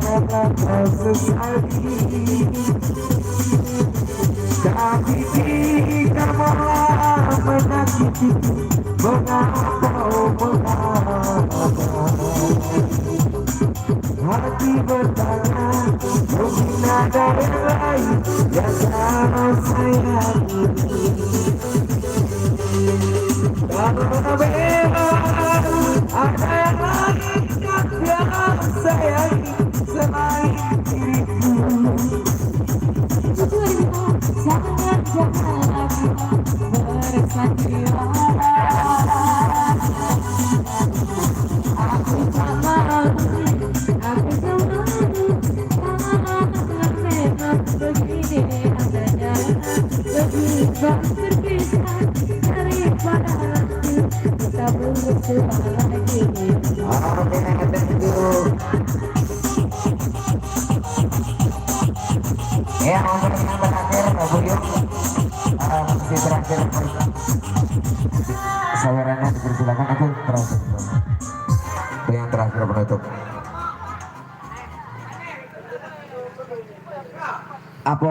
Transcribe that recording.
kau sesali, tapi jika malah menyakiti, mengapa hati bertanya, mungkin ada yang lain yang kau sayangi. Kalau memang ada yang lain yang kau sayangi selain diriku, jangan lagi bersandera. Aku tak mau, aku tak mau, memang begini adanya, lebih baik berpisah daripada nanti kita bersua lagi. Oke, thank you. Ya, untuk yang terakhir, Mbak Buyut, musisi terakhir, sawerannya dipersilakan. Aku terakhir, itu yang terakhir penutup. Apa